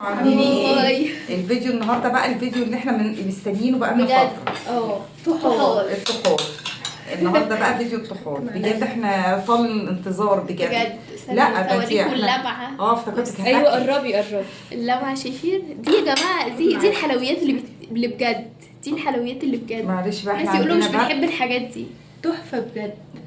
عاملين ايه؟ الفيديو النهارده بقى الفيديو اللي احنا مستنيينه بقى من فتره. الطحال النهارده بقى فيديو الطحال بجد احنا طال الانتظار بجد. لا ده دي اللمعه. افتكرتك ايوه قربي اللمعه شايفين دي يا جماعه، دي الحلويات اللي بجد، دي الحلويات اللي بجد. معلش بقى احنا الناس يقولوا مش عندنا بنحب الحاجات دي، تحفه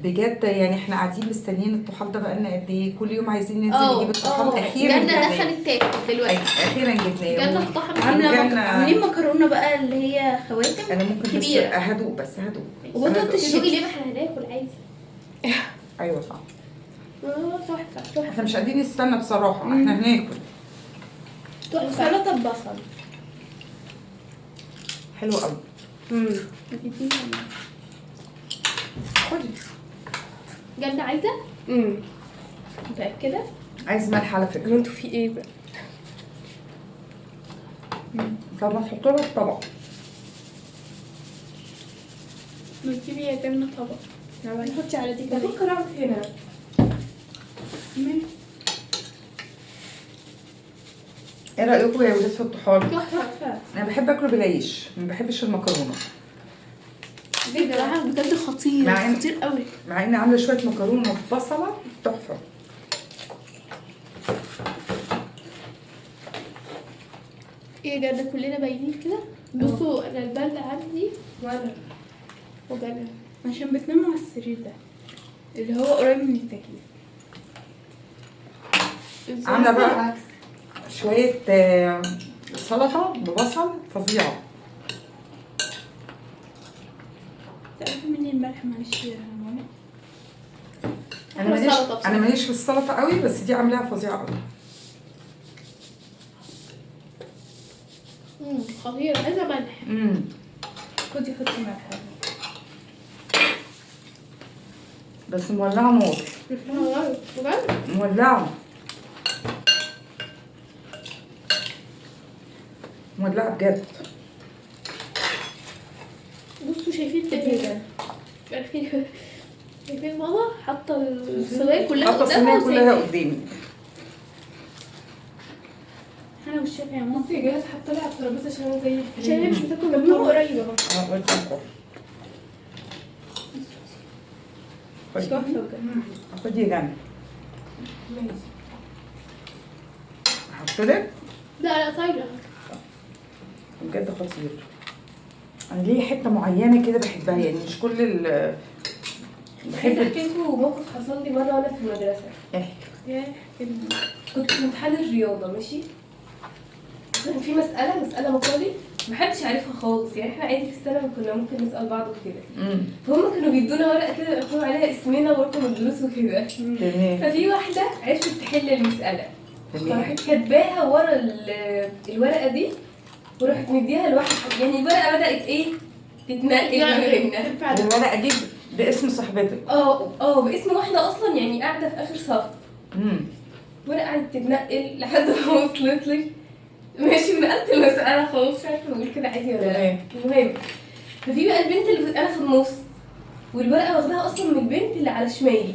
بجد. يعني احنا قاعدين مستنيين الطحال ده بقى لنا قد ايه، كل يوم عايزين ننزل نجيب الطحال. اخيرا جنة دخلت تاكل دلوقتي، اخيرا جبناه. جنة الطحال عاملين مكرونه بقى اللي هي خواتم. انا ممكن كبيرة. بس هدوق وبطاطس الشيبي ليه ما احنا هناكل عادي. ايوه صح. تحفه احنا مش قادرين نستنى بصراحه، احنا هناكل. سلطه ببصل حلو قوي. خدي. جنة عايزه؟ متأكدة؟ عايز ملح على فكره. انتوا في ايه بقى؟ طب ما تحط لها في طبق. ما تجيبي يا جنة طبق. نحطي على دي كده. بفكر اقعد هنا. ايه رايكم يا ولاد في الطحال؟ تحفه. انا بحب اكله بالعيش، ما بحبش المكرونه. بصراحه بجد خطير، مع خطير قوي. مع اني عامله شويه مكرونه وبصله تحفه. ايه جنة كلنا باينين كده. بصوا انا البرد عندي وانا وجنة عشان بتناموا على السرير ده اللي هو قريب من التكييف. عامله بقى شويه سلطه ببصل فظيعه. تعرفي مني الملح معلش يا ماما. انا ماليش في السلطه قوي، بس دي عاملاها فظيعه قوي. خطير. عايزه ملح. خدي حطي ملح بس مولعه نار. بجد؟ مولعه بجد. بصوا شايفين شايفين ماما حاطه الصينيه كلها حاطه الصينيه كلها قدامي. انا والشيف يا ماما. بصي يا جهاز حاطه لي على الترابيزه عشان انا زي عشان هي مش بتاكل من ماما قريبه اهو. انا قلت لكم تحفه بجد. خدي جنب. ماشي. احط لك. لا صايره بجد خطير. انا ليه حته معينه كده بحبها، يعني مش كل ال بحب احكي لكم موقف حصل لي مره وانا في المدرسه. احكي. كنت في امتحان الرياضه ماشي. كان في مساله مقالي محدش عارفها خالص، يعني احنا عادي في السنه كنا ممكن نسال بعض وكده. فهم كانوا بيدونا ورقه كده يكتبوا عليها اسمنا ورقم الدروس وكده. ففي واحده عرفت تحل المساله، فراحت كاتباها ورا الورقه دي وراحت مديها لواحد. يعني الورقه بدات ايه تتنقل ما بيننا. الورقه دي باسم صاحبتك؟ باسم واحده اصلا يعني قاعده في اخر صف. ورقه قعدت تتنقل لحد ما وصلت لي. ماشي ونقلت المساله خلاص، مش عارفه اقول كده عادي ولا لا. المهم ففي بقى البنت اللي انا في النص، والورقه واخداها اصلا من البنت اللي على شمالي.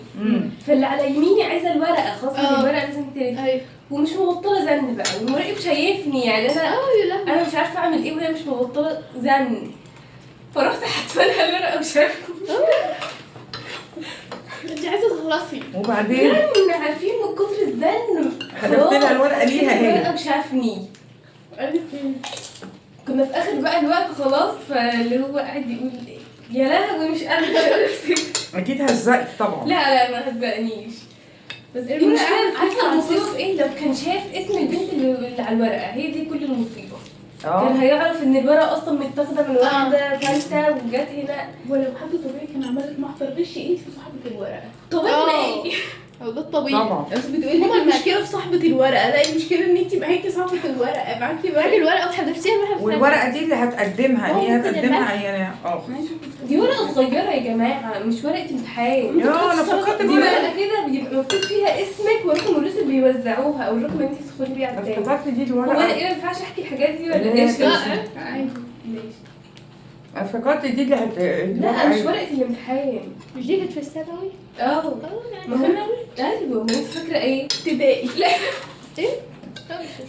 فاللي على يميني عايزه الورقه خاصه. الورقه لازم تلف ومش مبطله زن بقى، والمراقب شايفني يعني انا مش عارفه اعمل ايه وهي مش مبطله زن. فرحت حاطه لها الورقه وشافكم. انت عايزه تخلصي وبعدين عارفين من كتر الزن حذفت لها الورقه ليها هي. الورقه وشافني. كنا في اخر بقى الوقت خلاص، فاللي هو قاعد يقول يا لهوي مش قادره. اكيد هزقك طبعا. لا ما هزقنيش. بس المشكله عارفه المصيبه في ايه؟ لو كان شاف اسم البنت اللي على الورقه، هي دي كل المصيبه. كان هيعرف ان الورقه اصلا متاخده من واحده ثالثه وجت هنا. ولو حد طبيعي كان عمل لك محضر غش انت في صاحبه الورقه. طبيعي ايه؟ هو ده الطبيعي طبعا. بس بتقولي لك المشكله في صاحبه الورقه. لا المشكله ان انت معاكي صاحبه الورقه، معاكي الورقه وحذفتيها المحل. والورقه دي اللي هتقدمها هي هتقدمها يعني دي ورقه صغيره يا جماعه، مش ورقه امتحان. انا فكرت دي ورقه كده بيبقى مكتوب فيها اسمك ورقم الناس اللي بيوزعوها او الرقم اللي انت تدخلي بيه على التاني. افتكرت دي هو الورقه. انا ايه ما ينفعش احكي الحاجات دي ولا ايش؟ لا عادي ماشي. افتكرت دي اللي لا مش ورقه الامتحان. مش دي كانت في الثانوي؟ ما هو ايوه ما انت فاكره ايه؟ ابتدائي. لا ايه؟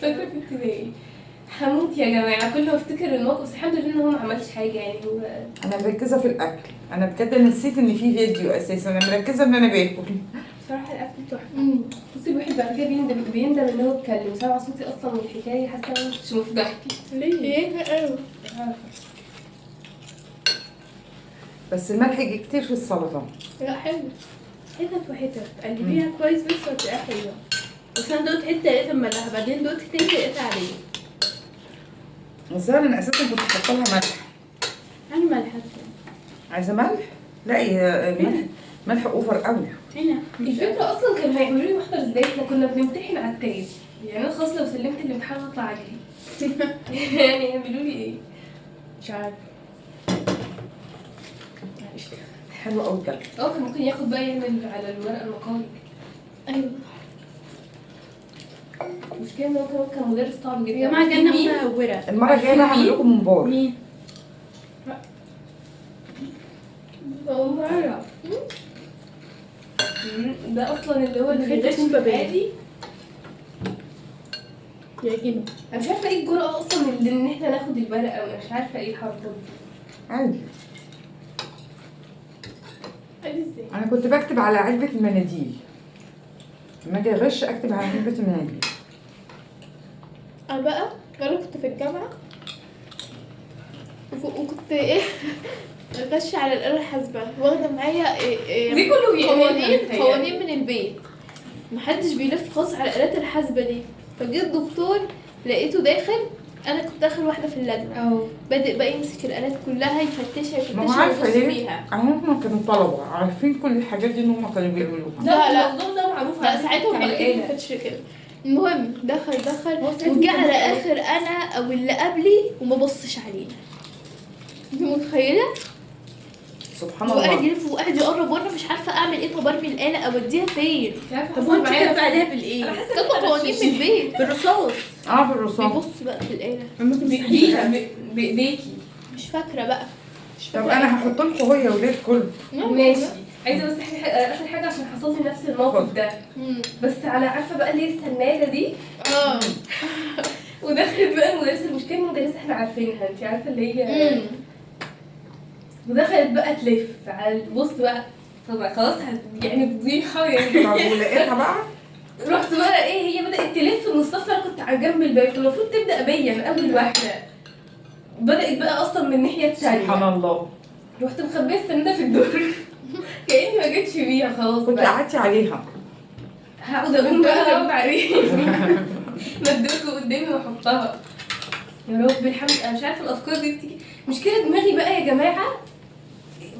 فاكره في ابتدائي هموت يا جماعه، كل ما افتكر الموقف، بس الحمد لله ان هو ما عملش حاجه يعني. هو انا مركزه في الاكل، انا بجد نسيت ان في فيديو اساسا، انا مركزه ان انا باكل. بصراحه الاكل تحفه. بصي الواحد بعد كده بيندم ان هو اتكلم، سامعه صوتي اصلا من الحكايه، حاسه ان انا مش المفروض احكي. ليه؟ بس الملح يجي كتير في السلطه. لا حلو، حتت وحتت قلبيها كويس بس هتبقى حلوه. بس انا دوت حته لقيتها مملحه، بعدين دوت تاني لقيتها عاديه. بس انا اساسا كنت حاطه لها ملح. انا ملحه عايزه ملح؟ لا ملح اوفر قوي. هنا. الفكره اصلا كانوا هيعملوا لي محضر ازاي؟ احنا كنا بنمتحن على التاج، يعني انا خلاص لو سلمت الامتحان هطلع اجري. يعني يعملوا لي ايه؟ مش عارفه. حلو قوي بجد. كان ممكن ياخد بقى يعمل على الورقه المقالي. ايوه المشكله ان هو كان مدرس صعب جدا. يا جماعه جالنا متهوره. المره الجايه بقى هعمل لكم ممبار. مين؟ ممبار. ده اصلا اللي هو اللي خيط بيغش تكون بابين. عادي. يعجبني. انا مش عارفه ايه الجرأه اصلا اللي ان احنا ناخد الورقه، او مش عارفه ايه الحركه دي. عادي. عادي ازاي؟ انا كنت بكتب على علبه المناديل، لما اجي اغش اكتب على علبه المناديل. انا بقى كنت في الجامعه وكنت غش على الآلة الحاسبة، واخدة معايا دي كله قوانين من البيت. محدش بيلف خالص على الآلات الحاسبة دي. فجيت الدكتور لقيته داخل، انا كنت اخر واحده في اللجنه، بادئ بقى يمسك الآلات كلها يفتشها ما هو عارفه ويبص ليه؟ فيها. هم كانوا طلبه عارفين كل الحاجات دي ان هم كانوا بيعملوها. لا الموضوع ده معروف. لا ساعتها ما كانتش كده. المهم دخل وجه على اخر انا او اللي قبلي وما بصش علينا. انت متخيله؟ سبحان وقاعد الله. يلف وقاعد يقرب وانا مش عارفه اعمل ايه. طب ارمي الآلة اوديها فين؟ طب هو انت كاتبه عليها بالايه؟ كاتبه قوانين من البيت بالرصاص. بالرصاص. بيبص بقى في الآلة بيها بايديكي. مش فاكره بقى. طب انا هحط لكم هو يا ولاد كله. ماشي. عايزه بس اخر حاجه عشان حصل لي نفس الموقف ده، بس على عارفه بقى اللي هي السناده دي. ودخلت بقى المدرسه، المشكله المدرسه احنا عارفينها، انت عارفه اللي هي ودخلت بقى تلف على بص بقى. طبعا خلاص يعني فضيحه يعني. طب ولقيتها بقى؟ رحت بقى ايه، هي بدات تلف من الصف، انا كنت على جنب الباب، المفروض تبدا بيا من اول واحده، بدات بقى اصلا من الناحيه الثانيه. سبحان الله. رحت مخبيه السنده في الدور كاني ما جتش بيها خلاص. كنت قعدتي عليها. هقعد اقوم بقى اقعد عليه مدوكه قدامي واحطها. يا رب الحمد. انا مش عارفه الافكار دي بتيجي، مشكله دماغي بقى يا جماعه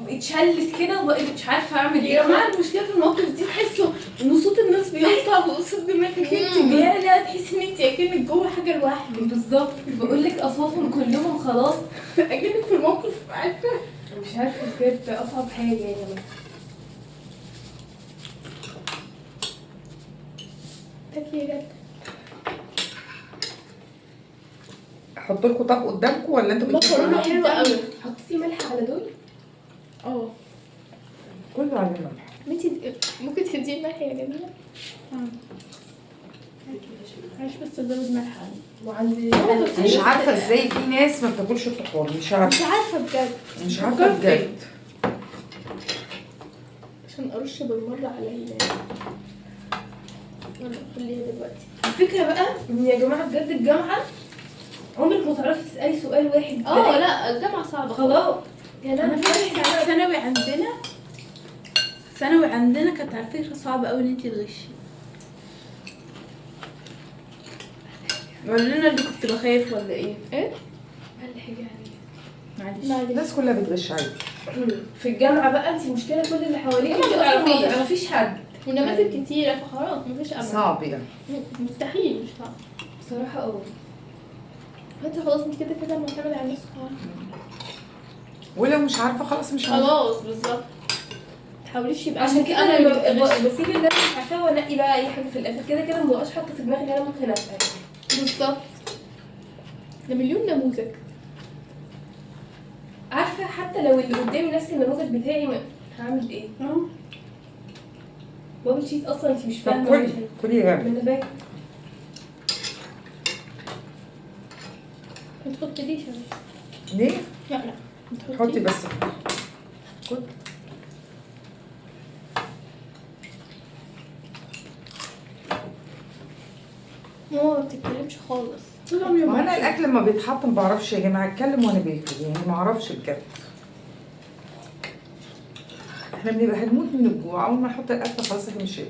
اتشلت كده وبقيت مش عارفه اعمل ايه. يا جماعه المشكله في المواقف دي تحسوا ان صوت الناس بيقطع وصوت دماغك انت لا تحسي ان انت اكنك جوه حاجه لوحدك. بالظبط. بقول لك اصواتهم كلهم خلاص اكنك في الموقف. عارفه مش عارفه بجد اصعب حاجه يعني. تاكلي جد. احط لكم طب قدامكم ولا انتوا مكرونه حلوه قوي. حطيتي ملح على دول؟ كله على الملح. انتي ممكن تديني ملح يا جميله؟ معلش بس ازود ملح عندي. وعندي مش عارفه ازاي في ناس ما بتاكلش الطحال، مش عارفه بجد. مش عارفه بجد. عشان ارش بالمره على يلا خليها دلوقتي. الفكره بقى ان يا جماعه بجد الجامعه عمرك ما تعرفي تسالي سؤال واحد. لا الجامعه صعبه خلاص. انا فاكره ثانوي عندنا كانت على فكره صعبه قوي ان انت تغشي. ولا انا اللي كنت بخاف ولا ايه؟ ملح يعني. معلش. الناس كلها بتغش عادي. في الجامعه بقى انت المشكله كل اللي حواليك ما تعرفيش حد، ونماذج كتيره فخلاص مفيش امل. صعب يعني. مستحيل. مش صعب بصراحه. انت خلاص انت كده معتمده على نفسك. ولو مش عارفه خلاص مش عارفه. خلاص بالظبط. تحاوليش يبقى عشان كده انا انا بسيب اللي انا مش عارفاه وانقي بقى اي حاجه في الاخر. كده كده مبقاش حاطه في دماغي ان انا ممكن اسال. بالظبط. ده مليون نموذج. عارفه حتى لو اللي قدامي نفس النموذج بتاعي هعمل ايه؟ بابل شيت اصلا انت مش طب فاهمه. كلي يا جماعه. من باكل. ما تحطليش انا. ليه؟ لا لا ما حطي بس. كنت ماما ما بتتكلمش خالص. وانا الاكل لما بيتحط ما بعرفش يا جماعه اتكلم وانا باكل، يعني ما اعرفش بجد. احنا بنبقى هنموت من الجوع اول ما نحط الاكل خلاص احنا مش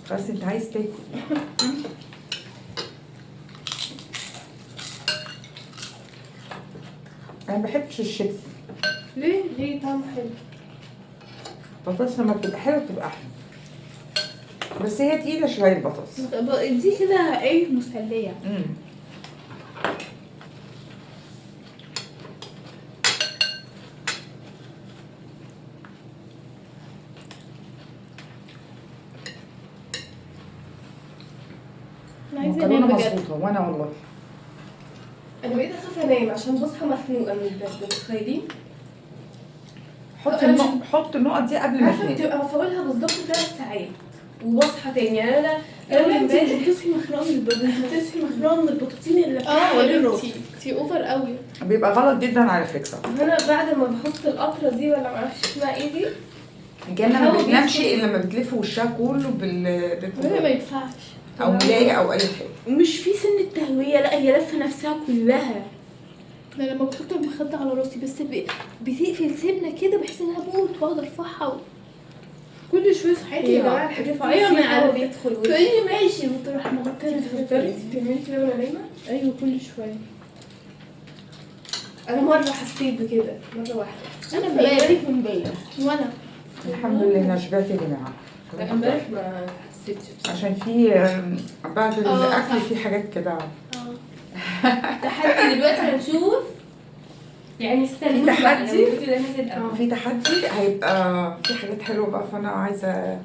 خلاص انت عايز تاكل. انا ما بحبش الشيبسي. ليه؟ ليه طعمه حلو؟ البطاطس لما بتبقى حلوه بتبقى احلى، بس هي تقيله شويه البطاطس. دي كده ايه مسلية. انا عايزه مكرونه انام بجد. مظبوطه وانا والله. انا بقيت اخاف انام عشان بصحى مخنوقه من البرد، متخيلين؟ حط النقط دي قبل ما عارفه تنام. بتبقى مفعولها بالظبط 3 ساعات وبصحى تاني. يعني انا لو اول انت امبارح بتصحي مخنوقه من البطاطين، بتصحي مخنوقه من البطاطين اللي اه حوالين يا الراس. بنتي اوفر قوي. بيبقى غلط جدا على فكره. انا بعد ما بحط القطره دي ولا معرفش اسمها ايه دي، الجنه ما هو بتنامش بيدخل- الا لما بتلف وشها كله ده ما ينفعش. او ملايه او اي حاجه. مش في سن التهوية، لا هي لفه نفسها كلها. انا لما بحط المخدة على راسي بس بتقفل سنه كده بحس انها هموت واقعد ارفعها كل شويه صحيتي يا جماعه الحاجات دي رفعيها من فيها هوا على بيدخل وش. تقولي ماشي وتروح مغطيه انت فكرتي بتعملي كده وانا نايمه؟ ايوه كل شويه. انا مره حسيت بكده مره واحده. انا امبارح وانا الحمد لله انا شبعت يا جماعه. لا امبارح ما حسيتش بصراحة. عشان في بعد الاكل صح. في حاجات كده. تحدي دلوقتي هنشوف، يعني استنوا في بقى تحدي؟ لو الفيديو ده نزل قبل. في تحدي هيبقى في حاجات حلوه بقى، فانا عايزه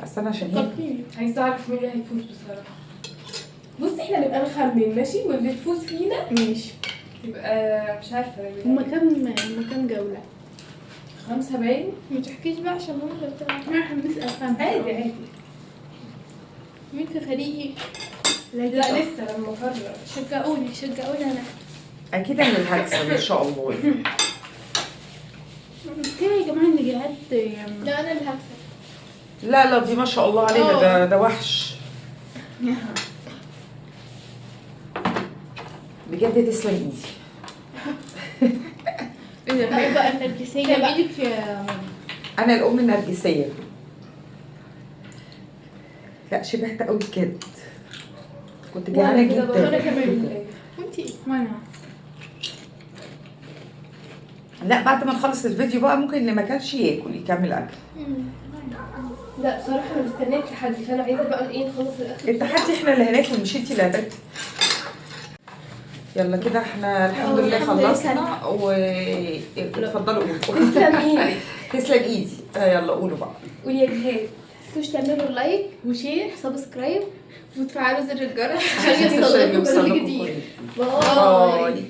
استنى عشان هيك. فكرتيني. عايزه اعرف مين اللي هيفوز بصراحه. بصي احنا نبقى نخمن ماشي، واللي تفوز فينا ماشي. يبقى مش عارفه هما كام جوله؟ 5 باين. ما تحكيش بقى عشان ماما اللي بتلعب. احنا بنسال 5. عادي عادي. مين في فريقي؟ لا لسه لما اقرر. شجعوني انا. اكيد انا اللي هكسب ان شاء الله. كده يا جماعه النجاحات لا انا اللي هكسب. لا دي ما شاء الله علينا، ده وحش بجد. تسلم ايدي. لا بقى النرجسيه بقى. ايدك يا انا الام النرجسيه. لا شبعت قوي بجد، كنت جعانه وانا جدا. كمان. وانتي ايه؟ وانا لا بعد ما نخلص الفيديو بقى ممكن اللي ما كانش ياكل يكمل اكل. لا بصراحه انا مستنيه التحدي، فانا عايزه بقى ايه نخلص الاكل. التحدي احنا اللي هناكل مش انتي اللي هتاكلي. يلا كده احنا الحمد لله خلصنا اتفضلوا قولوا. تسلم ايدك. تسلم ايدي. يلا قولوا بقى. قولي يا جهاد. متنسوش تعملوا لايك وشير سبسكرايب وتفعلوا زر الجرس عشان يوصلكم كل يوصلكم جديد. كل باي. باي.